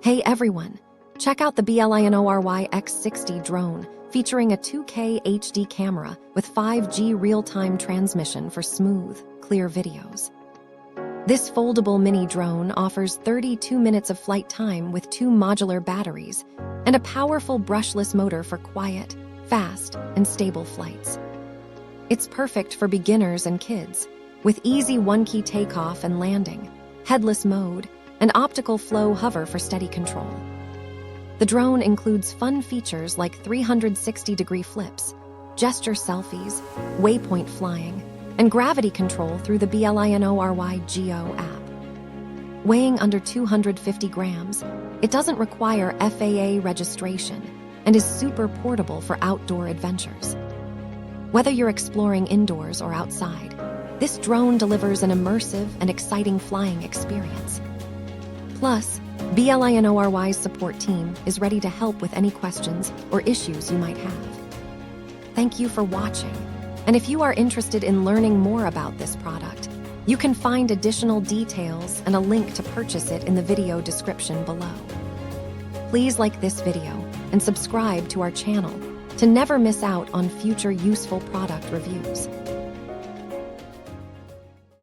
Hey everyone, check out the BLINORY X60 drone featuring a 2K HD camera with 5G real-time transmission for smooth, clear videos. This foldable mini drone offers 32 minutes of flight time with 2 modular batteries and a powerful brushless motor for quiet, fast, and stable flights. It's perfect for beginners and kids, with easy one-key takeoff and landing, headless mode, and optical flow hover for steady control. The drone includes fun features like 360-degree flips, gesture selfies, waypoint flying, and gravity control through the BLINORY Geo app. Weighing under 250 grams, it doesn't require FAA registration and is super portable for outdoor adventures. Whether you're exploring indoors or outside, this drone delivers an immersive and exciting flying experience. Plus, BLINORY's support team is ready to help with any questions or issues you might have. Thank you for watching, and if you are interested in learning more about this product, you can find additional details and a link to purchase it in the video description below. Please like this video and subscribe to our channel to never miss out on future useful product reviews.